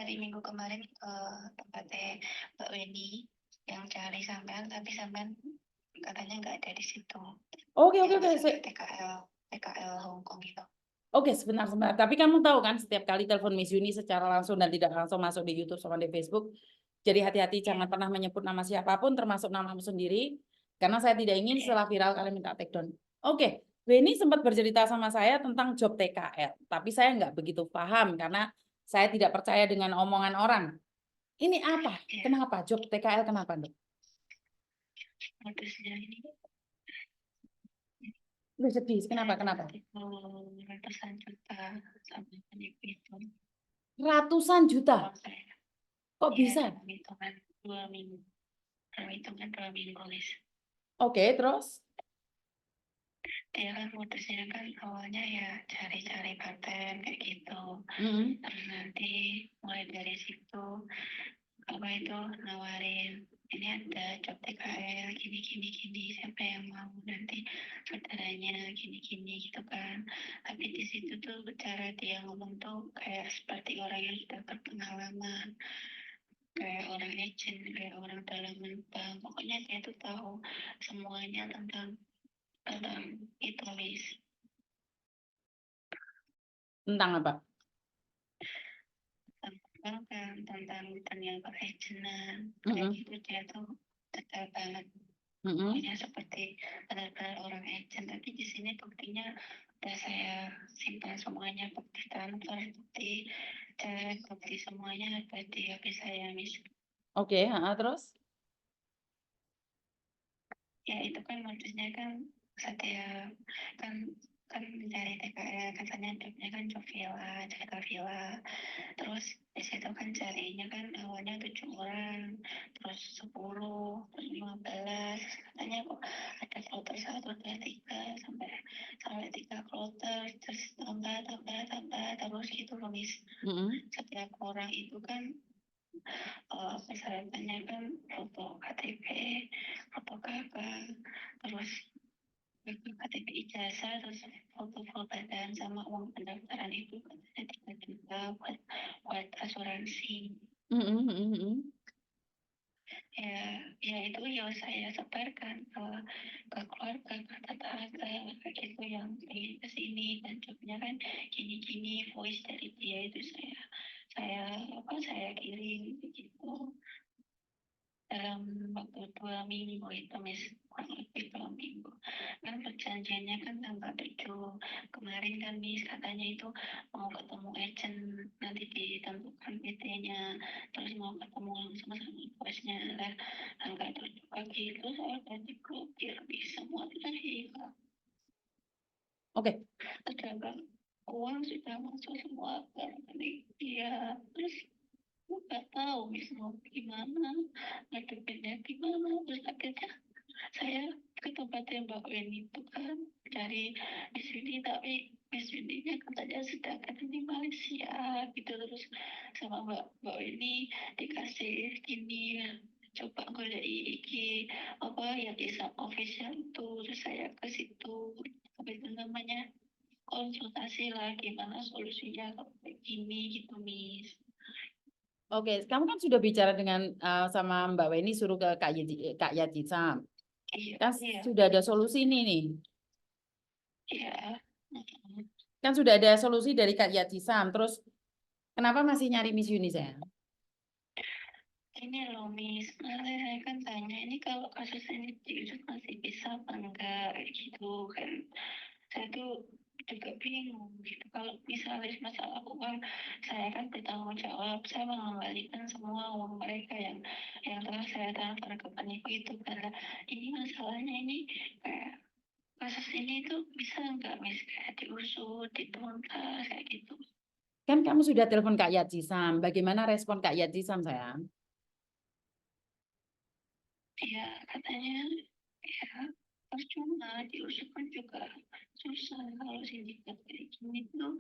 hari Minggu kemarin ke tempatnya Mbak Weni yang cari sampean, tapi sampean katanya nggak ada di situ. Oke. TKL Hong Kong gitu. Oke, sebentar. Tapi kamu tahu kan setiap kali telepon Miss Yuni secara langsung dan tidak langsung masuk di YouTube sama di Facebook. Jadi hati-hati, jangan pernah menyebut nama siapapun, termasuk namamu sendiri. Karena saya tidak ingin setelah viral kalian minta take down. Oke, Weni sempat bercerita sama saya tentang job TKL. Tapi saya nggak begitu paham karena saya tidak percaya dengan omongan orang. Ini apa? Kenapa? Job TKL kenapa, Dok? Modusnya ini Lu sedih, kenapa? ratusan juta sama penipu itu. Ratusan juta? Kok bisa? Hitungan 2 minggu. Hitungan 2 minggu, Lis. Oke, terus? Dia kan modusnya kan awalnya ya cari-cari paten kayak gitu. Terus nanti mulai dari situ apa itu nawarin ini ada job TKL gini siapa yang mau nanti saudaranya gini gitu kan. Tapi di situ tuh cara dia ngomong tuh kayak seperti orang yang sudah berpengalaman, kayak orang agent, kayak orang dalam bank. Pokoknya dia tuh tahu semuanya tentang itu, Miss. Tentang apa? Tentang yang agent kayak gitu. Dia tuh detail banget. Pokoknya seperti benar-benar orang agent. Tapi di sini buktinya udah saya simpan semuanya, bukti transfer, bukti semuanya ada di HP saya, Miss. Oke, terus? Ya itu kan modusnya kan setiap kan mencari TKL, katanya jobnya kan job villa, jaga villa. Terus di situ kan carinya kan awalnya 7 orang, terus 10, terus 15. Katanya kok ada kloter 1, 2, 3 sampai 3 kloter, terus tambah terus gitu loh, Miss. Setiap orang itu kan persyaratannya kan foto KTP, foto KK, terus KTP ijazah, terus foto badan sama uang pendaftaran itu katanya 3 juta buat asuransi. Ya itu ya saya sebarkan ke keluarga, ke tetangga kayak gitu yang pengen kesini, dan jobnya kan gini voice dari dia itu saya kirim begitu dalam waktu 2 minggu itu, Miss. Kurang lebih 2 minggu kan perjanjiannya kan tanggal 7 kemarin kan, Miss. Katanya itu mau ketemu agent, nanti ditentukan PT-nya, terus mau ketemu langsung sama bosnya lah. Tanggal 7 pagi itu saya udah diblokir, semua sudah hilang. Oke. Sedangkan uang sudah masuk semua ke rekening dia. Terus nggak tahu Miss mau gimana, ngadepinnya gimana. Terus akhirnya saya ke tempatnya Mbak Weni itu kan cari di sini, tapi Miss Weni-nya katanya sedangkan di Malaysia gitu. Terus sama Mbak Weni dikasih gini, coba golek iki apa ya desa official itu. Terus saya ke situ, apa itu namanya, konsultasi lah gimana solusinya kayak gini gitu, Miss. Oke, kamu kan sudah bicara dengan sama Mbak Weni suruh ke Kak Yajitsam. Kan sudah ada solusi ini nih. Iya. Kan sudah ada solusi dari Kak Yajitsam. Terus kenapa masih nyari Miss Yuni, sayang? Ini loh, Miss, saya kan tanya ini kalau kasus ini diusut masih bisa apa enggak gitu kan. Saya tuh juga bingung gitu. Kalau misalnya masalah uang, saya kan bertanggung jawab, saya mengembalikan semua uang mereka yang telah saya transfer ke penipu itu. Karena ini masalahnya ini kayak kasus ini tuh bisa enggak, Miss, kayak diusut, dituntas kayak gitu. Kan kamu sudah telepon Kak Yajitsam. Bagaimana respon Kak Yajitsam, sayang? Ya katanya ya percuma, diusut kan juga susah. Kalau sindikat kayak gini tuh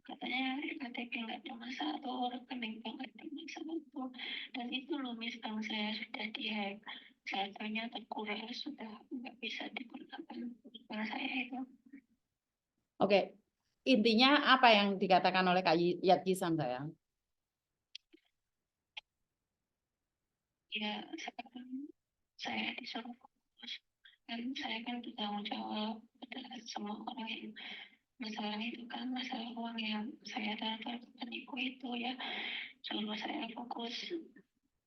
katanya KTP nggak cuma satu, rekening nggak cuma satu, dan itu loh, Miss, bank saya sudah dihack, saldonya terkuras, sudah nggak bisa digunakan bank saya itu. Oke, intinya apa yang dikatakan oleh Kak Yajitsam, sayang? ya sekarang saya disuruh fokus, kan saya kan bertanggung jawab pada semua orang yang masalah itu kan, masalah uang yang saya transfer ke penipu itu ya, suruh saya fokus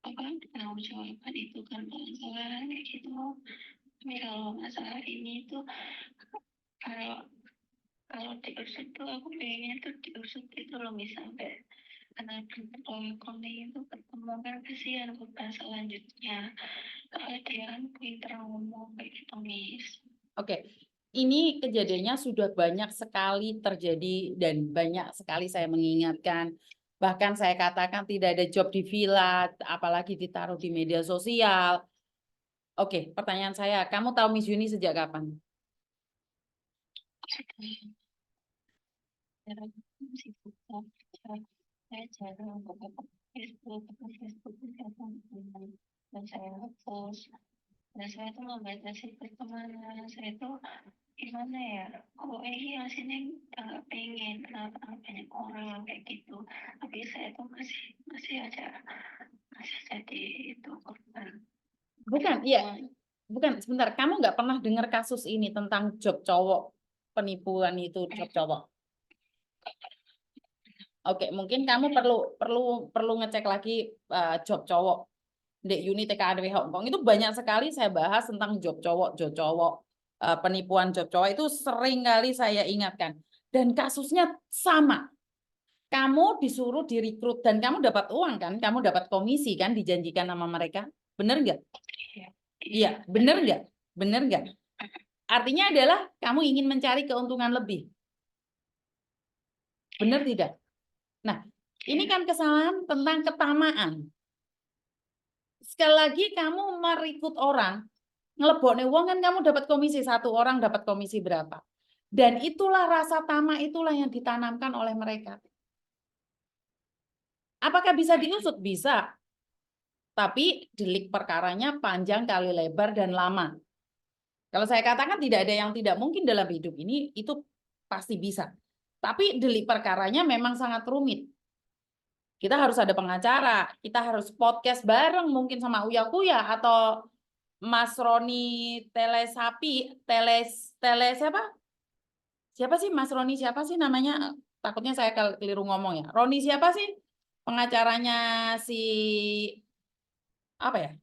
apa bertanggung jawaban itu kan pelan-pelan kayak gitu. Tapi kalau masalah ini tuh, kalau kalau diusut tuh aku pengennya tuh diusut itu loh, misalnya karena konflik itu ketemu kan kasihan bukan selanjutnya, kalau dia kan pinter ngomong kayak gitu Miss. Oke, ini kejadiannya sudah banyak sekali terjadi dan banyak sekali saya mengingatkan. Bahkan saya katakan tidak ada job di villa, apalagi ditaruh di media sosial. Oke, pertanyaan saya, kamu tahu Miss Yuni sejak kapan? Jarang sih buka, saya jarang buka Facebook, dan saya post, dan saya tuh membatasi pertemanan saya tuh gimana ya, oh ini aslinya nggak pengen kenal banyak orang kayak gitu, tapi saya tuh masih aja masih jadi itu korban. Bukan, iya, bukan. Sebentar, kamu nggak pernah dengar kasus ini tentang job cowok, penipuan itu job cowok? Oke, mungkin kamu perlu ngecek lagi job cowok. Dek Uni TKADW Hong Kong itu banyak sekali saya bahas tentang job cowok, penipuan job cowok itu sering kali saya ingatkan. Dan kasusnya sama. Kamu disuruh direkrut dan kamu dapat uang kan? Kamu dapat komisi kan dijanjikan sama mereka? Bener nggak? Iya, bener nggak? Bener nggak? Artinya adalah kamu ingin mencari keuntungan lebih. Bener tidak? Nah, ini kan kesalahan tentang ketamaan. Sekali lagi kamu merekrut orang, ngelebokne uang kan kamu dapat komisi, satu orang dapat komisi berapa. Dan itulah rasa tamak, itulah yang ditanamkan oleh mereka. Apakah bisa diusut? Bisa. Tapi delik perkaranya panjang kali lebar dan lama. Kalau saya katakan tidak ada yang tidak mungkin dalam hidup ini, itu pasti bisa. Tapi delik perkaranya memang sangat rumit. Kita harus ada pengacara, kita harus podcast bareng mungkin sama Uya Kuya atau Mas Roni Telesapi, tele siapa? Siapa sih Mas Roni siapa sih namanya? Takutnya saya keliru ngomong ya. Roni siapa sih? Pengacaranya si apa ya?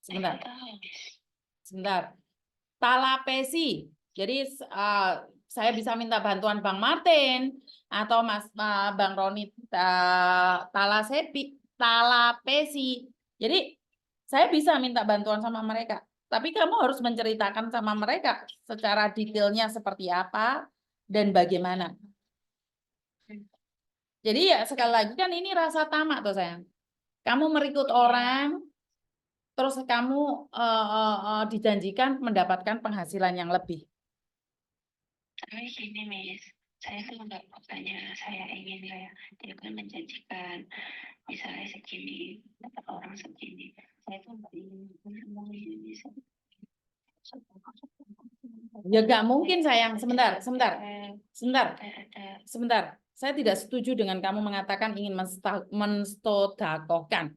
Sebentar. Sebentar. Talapesi. Jadi saya bisa minta bantuan Bang Martin atau Bang Roni Talapesi. Jadi saya bisa minta bantuan sama mereka. Tapi kamu harus menceritakan sama mereka secara detailnya seperti apa dan bagaimana. Jadi ya sekali lagi kan ini rasa tamak tuh sayang. Kamu merekrut orang, terus kamu dijanjikan mendapatkan penghasilan yang lebih. Tapi gini Miss, saya tuh nggak bukannya saya ingin kayak dia kan menjanjikan misalnya segini dapat orang segini, saya tuh nggak ingin semuanya bisa. Ya nggak mungkin sayang. Sebentar. Saya tidak setuju dengan kamu mengatakan ingin menstodakohkan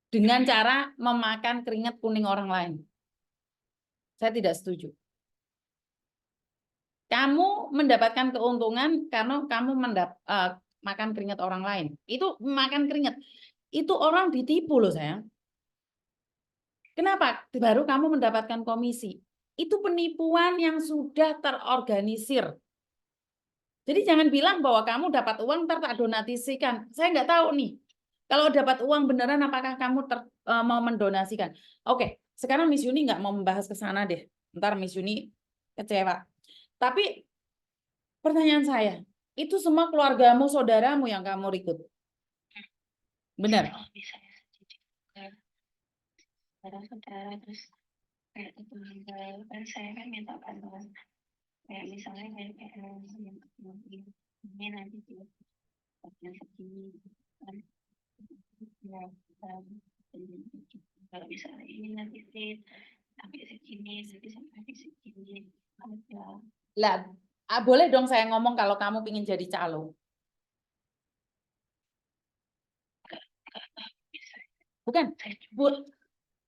dengan cara memakan keringat kuning orang lain. Saya tidak setuju. Kamu mendapatkan keuntungan karena kamu makan keringat orang lain. Itu makan keringat. Itu orang ditipu loh sayang. Kenapa? Baru kamu mendapatkan komisi. Itu penipuan yang sudah terorganisir. Jadi jangan bilang bahwa kamu dapat uang ntar tak donasikan. Saya nggak tahu nih. Kalau dapat uang beneran apakah kamu mau mendonasikan? Oke, sekarang Miss Yuni nggak mau membahas ke sana deh. Ntar Miss Yuni kecewa. Tapi pertanyaan saya, itu semua keluargamu, saudaramu yang kamu rekrut. Benar? Kalau misalnya saudara-saudara terus kayak tetangga, kan saya kan minta bantuan kayak misalnya kayak ini nanti dia bagian segini kan ya, kalau misalnya ini nanti sih sampai segini nanti sampai segini ada. Lah, boleh dong saya ngomong kalau kamu ingin jadi calo. Bisa. Bukan. Saya cuma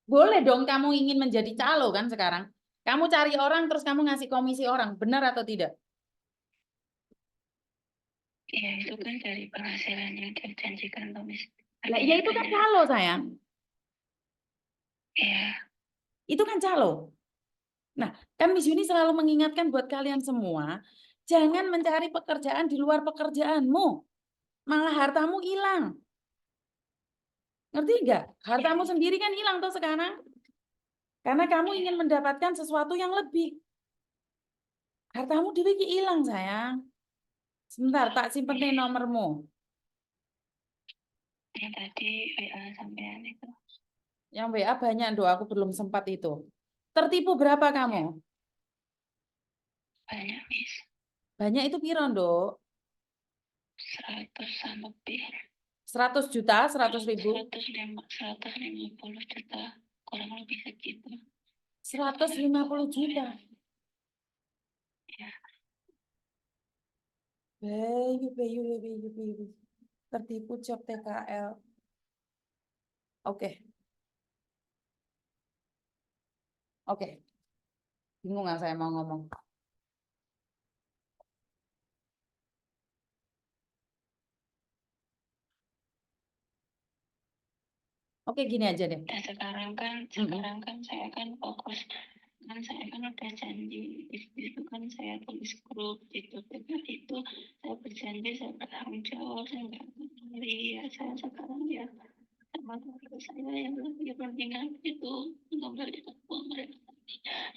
Boleh dong kamu ingin menjadi calo kan sekarang. Kamu cari orang terus kamu ngasih komisi orang. Benar atau tidak? ya itu kan dari penghasilan yang dijanjikan Tomis. Lah, ya itu kan calo sayang. Ya, Itu kan calo. Nah, kan Miss Yuni selalu mengingatkan buat kalian semua, jangan mencari pekerjaan di luar pekerjaanmu. Malah hartamu hilang. Ngerti nggak? Hartamu sendiri kan hilang tuh sekarang. Karena kamu ingin mendapatkan sesuatu yang lebih. Hartamu diwiki hilang sayang. Sebentar, tak simpen nih nomormu. yang tadi WA sampean itu Yang WA banyak, Do. Aku belum sempat itu. Tertipu berapa kamu? banyak, Miss. Banyak itu piro, Do? 100-an lebih. 100 juta, 100.000? 150 juta, kurang lebih segitu. 150 juta. Ya, Bayu. Tertipu job TKL. Oke. Bingung nggak saya mau ngomong? Oke, gini aja deh. dan sekarang kan saya kan fokus, kan saya kan udah janji itu kan saya tulis grup gitu itu saya berjanji saya bertanggung jawab, saya nggak peduli ya, saya sekarang ya sama keluarga saya yang lebih penting itu memberikan uang mereka.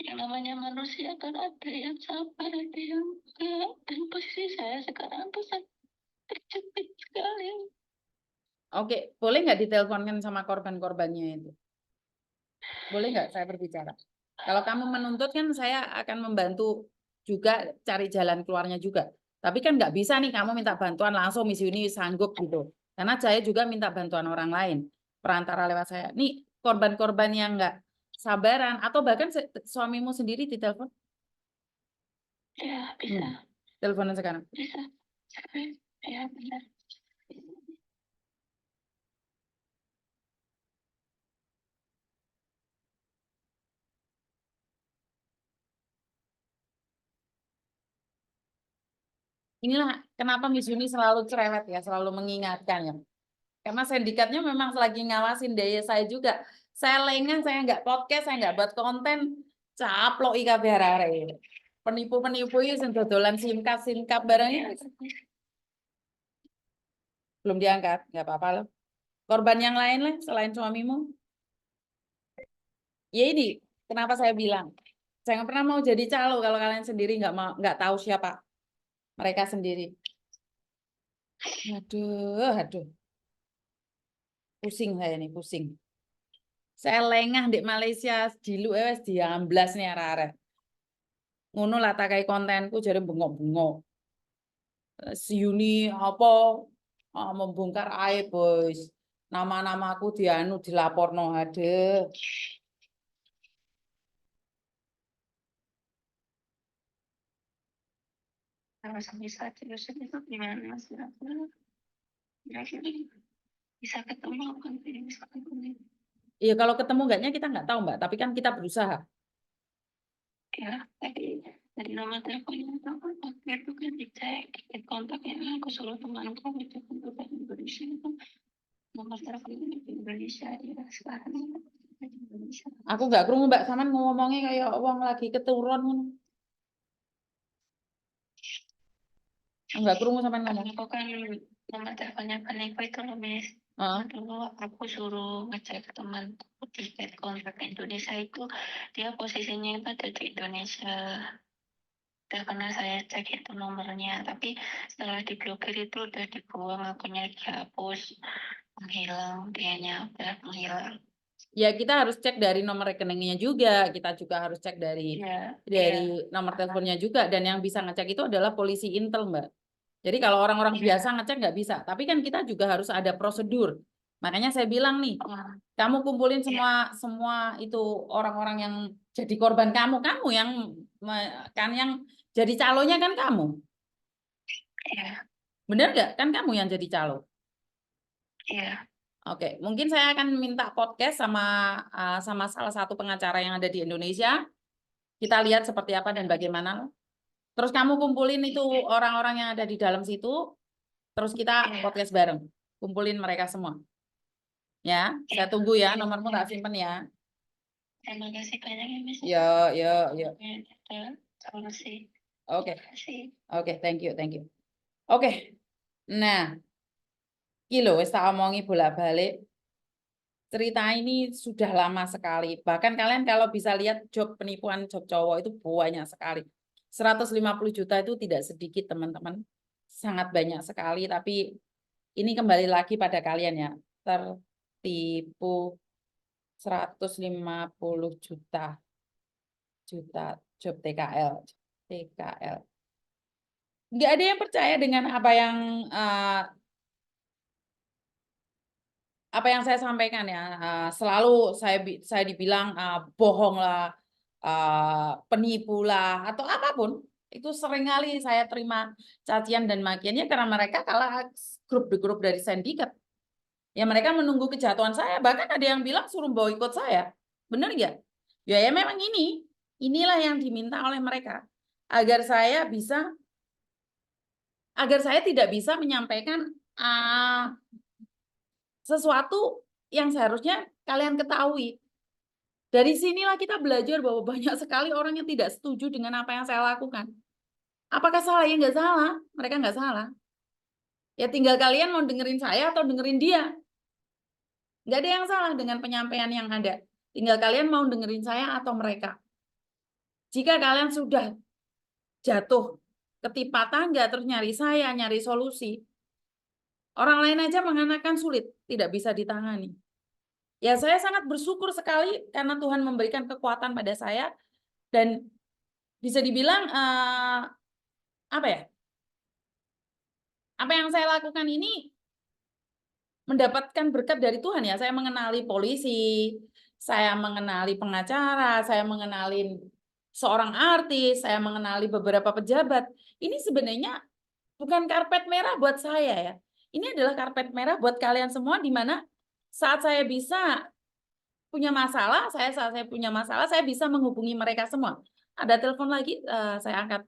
Yang namanya manusia kan ada yang sabar, ada yang enggak, dan posisi saya sekarang tuh sangat terjepit sekali. Oke, boleh nggak diteleponkan sama korban-korbannya itu? Boleh nggak saya berbicara? Kalau kamu menuntut kan saya akan membantu juga cari jalan keluarnya juga. Tapi kan nggak bisa nih kamu minta bantuan langsung Miss Yuni sanggup gitu. Karena saya juga minta bantuan orang lain. Perantara lewat saya. Nih korban-korban yang nggak sabaran. Atau bahkan suamimu sendiri ditelepon. Ya, bisa. Teleponan sekarang. Bisa. Ya, benar. Inilah kenapa Miss Yuni selalu cerewet ya, selalu mengingatkan ya. Karena sindikatnya memang lagi ngawasin daya saya juga. Saya lengah, saya nggak podcast, saya nggak buat konten. Caplok ika biarare. Penipu-penipu itu yang dodolan singkap barangnya. Belum diangkat, nggak apa-apa loh. Korban yang lain lah selain suamimu. Ya ini, kenapa saya bilang. Saya nggak pernah mau jadi calo kalau kalian sendiri nggak tahu siapa mereka sendiri. Aduh. Pusing saya nih, pusing. Saya lengah di Malaysia, dilu wes diamblas nih arek-arek. Ngono lah tak kayak kontenku jadi bengok-bengok. Si Yuni apa membongkar aib, bos. Nama-namaku dilaporno ada. Kalau sampai saat itu gimana sih? Kira-kira bisa ketemu apa tidak bisa ketemu? Iya kalau ketemu enggaknya kita nggak tahu Mbak, tapi kan kita berusaha. Ya, tadi nomor teleponnya aku pakai itu kan dicek kontaknya, aku suruh temanku itu untuk Indonesia itu nomor teleponnya di Indonesia ya sekarang di Indonesia. Aku nggak krungu Mbak, sampean ngomongnya kayak wong lagi keturun ngono. Enggak krungu sampean ngomong. Aku kan nomor teleponnya Kaneko itu loh, Miss. Dulu aku suruh ngecek temanku di kontak Indonesia itu, dia posisinya itu ada di Indonesia. Karena saya cek itu nomornya, tapi setelah diblokir itu udah dibuang, akunnya dihapus, menghilang, dianya udah menghilang. Ya kita harus cek dari nomor rekeningnya juga, kita juga harus cek dari nomor teleponnya juga, dan yang bisa ngecek itu adalah polisi intel Mbak. Jadi kalau orang-orang biasa ngecek nggak bisa, tapi kan kita juga harus ada prosedur. Makanya saya bilang nih, kamu kumpulin semua itu orang-orang yang jadi korban kamu yang kan yang jadi calonya kan kamu. Iya. Bener nggak? Kan kamu yang jadi calo. Iya. Oke, mungkin saya akan minta podcast sama salah satu pengacara yang ada di Indonesia. Kita lihat seperti apa dan bagaimana. Terus kamu kumpulin itu orang-orang yang ada di dalam situ, terus kita Iya. podcast bareng. Kumpulin mereka semua. Ya, saya tunggu ya, nomormu tak simpen ya. Terima kasih banyak ya, Miss. Yo. Ada solusi. Oke, Terima kasih. oke, thank you. Oke, nah, kilo wis tak omongi bolak-balik. Cerita ini sudah lama sekali. Bahkan kalian kalau bisa lihat job penipuan job cowok itu banyak sekali. 150 juta itu tidak sedikit, teman-teman. Sangat banyak sekali, tapi ini kembali lagi pada kalian ya. Tertipu 150 juta job TKL. Nggak ada yang percaya dengan apa yang saya sampaikan ya. Selalu saya dibilang bohong lah, penipu lah, atau apapun. Itu seringkali saya terima cacian dan makiannya karena mereka kalah grup dari sindikat. Ya mereka menunggu kejatuhan saya, bahkan ada yang bilang suruh boikot saya. Benar nggak? Ya memang inilah yang diminta oleh mereka agar saya tidak bisa menyampaikan sesuatu yang seharusnya kalian ketahui. Dari sinilah kita belajar bahwa banyak sekali orang yang tidak setuju dengan apa yang saya lakukan. Apakah salah? Ya nggak salah. Mereka nggak salah. Ya tinggal kalian mau dengerin saya atau dengerin dia. Nggak ada yang salah dengan penyampaian yang ada. Tinggal kalian mau dengerin saya atau mereka. Jika kalian sudah jatuh ketimpa tangga terus nyari saya, nyari solusi, orang lain aja mengatakan sulit, tidak bisa ditangani. Ya saya sangat bersyukur sekali karena Tuhan memberikan kekuatan pada saya dan bisa dibilang apa ya? Apa yang saya lakukan ini mendapatkan berkat dari Tuhan ya. Saya mengenali polisi, saya mengenali pengacara, saya mengenali seorang artis, saya mengenali beberapa pejabat. Ini sebenarnya bukan karpet merah buat saya ya. Ini adalah karpet merah buat kalian semua di mana saat saya punya masalah, saat saya punya masalah, saya bisa menghubungi mereka semua. Ada telepon lagi, saya angkat.